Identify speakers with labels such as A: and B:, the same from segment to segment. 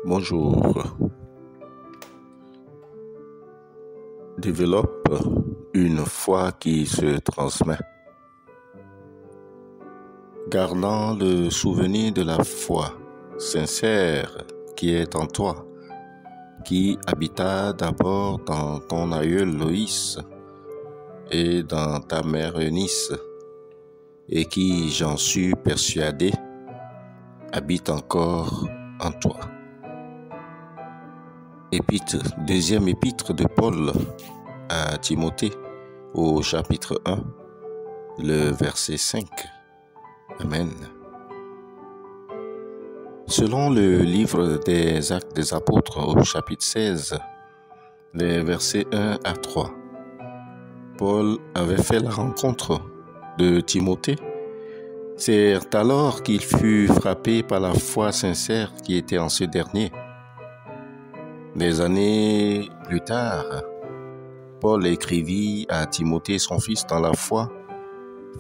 A: Bonjour. Développe une foi qui se transmet. Gardant le souvenir de la foi sincère qui est en toi, qui habita d'abord dans ton aïeul Loïs et dans ta mère Eunice, et qui, j'en suis persuadé, habite encore en toi. Deuxième épître de Paul à Timothée, au chapitre 1, le verset 5. Amen. Selon le livre des Actes des Apôtres, au chapitre 16, les versets 1 à 3, Paul avait fait la rencontre de Timothée. C'est alors qu'il fut frappé par la foi sincère qui était en ce dernier. Des années plus tard, Paul écrivit à Timothée, son fils dans la foi,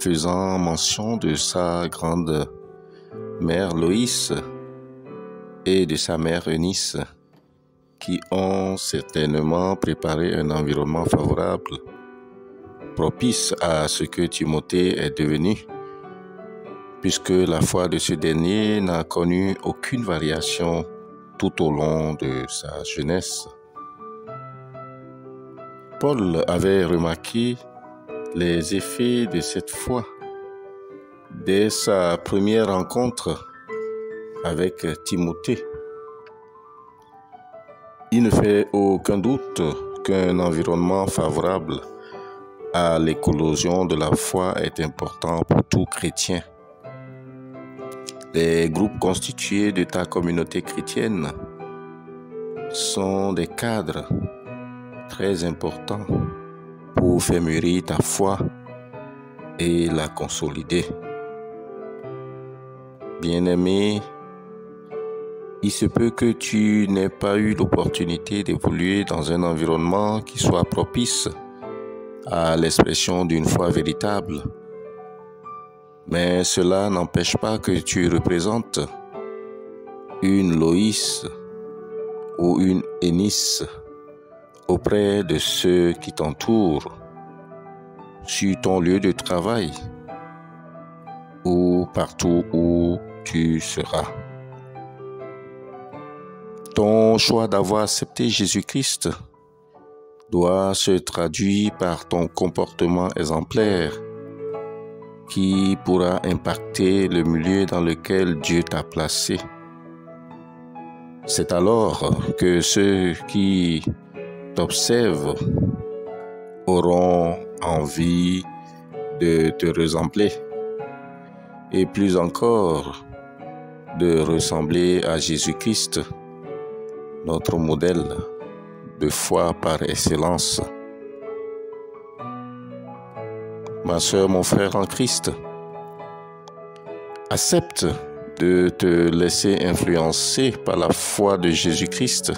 A: faisant mention de sa grande mère Loïs et de sa mère Eunice, qui ont certainement préparé un environnement favorable, propice à ce que Timothée est devenu, puisque la foi de ce dernier n'a connu aucune variation tout au long de sa jeunesse. Paul avait remarqué les effets de cette foi dès sa première rencontre avec Timothée. Il ne fait aucun doute qu'un environnement favorable à l'éclosion de la foi est important pour tout chrétien. Les groupes constitués de ta communauté chrétienne sont des cadres très importants pour faire mûrir ta foi et la consolider. Bien-aimé, il se peut que tu n'aies pas eu l'opportunité d'évoluer dans un environnement qui soit propice à l'expression d'une foi véritable. Mais cela n'empêche pas que tu représentes une Loïs ou une Eunice auprès de ceux qui t'entourent, sur ton lieu de travail ou partout où tu seras. Ton choix d'avoir accepté Jésus-Christ doit se traduire par ton comportement exemplaire qui pourra impacter le milieu dans lequel Dieu t'a placé. C'est alors que ceux qui t'observent auront envie de te ressembler et plus encore de ressembler à Jésus-Christ, notre modèle de foi par excellence. Ma sœur, mon frère en Christ, accepte de te laisser influencer par la foi de Jésus-Christ,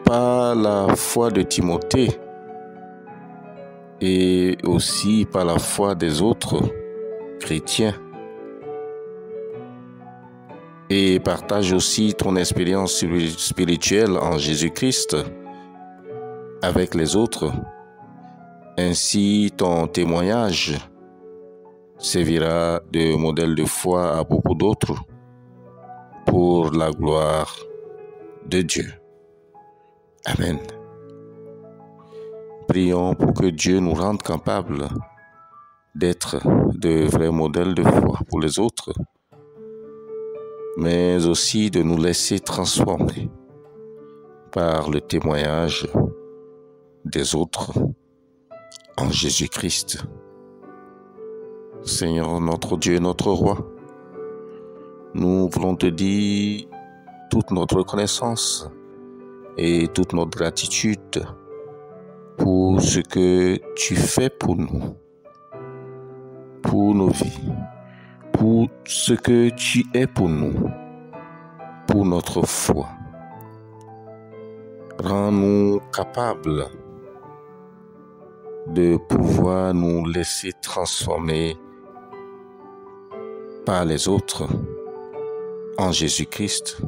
A: par la foi de Timothée et aussi par la foi des autres chrétiens. Et partage aussi ton expérience spirituelle en Jésus-Christ avec les autres. Ainsi, ton témoignage servira de modèle de foi à beaucoup d'autres pour la gloire de Dieu. Amen. Prions pour que Dieu nous rende capables d'être de vrais modèles de foi pour les autres, mais aussi de nous laisser transformer par le témoignage des autres en Jésus-Christ. Seigneur, notre Dieu, notre Roi, nous voulons te dire toute notre reconnaissance et toute notre gratitude pour ce que tu fais pour nous, pour nos vies, pour ce que tu es pour nous, pour notre foi. Rends-nous capables de pouvoir nous laisser transformer par les autres en Jésus-Christ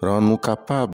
A: Rends-nous capables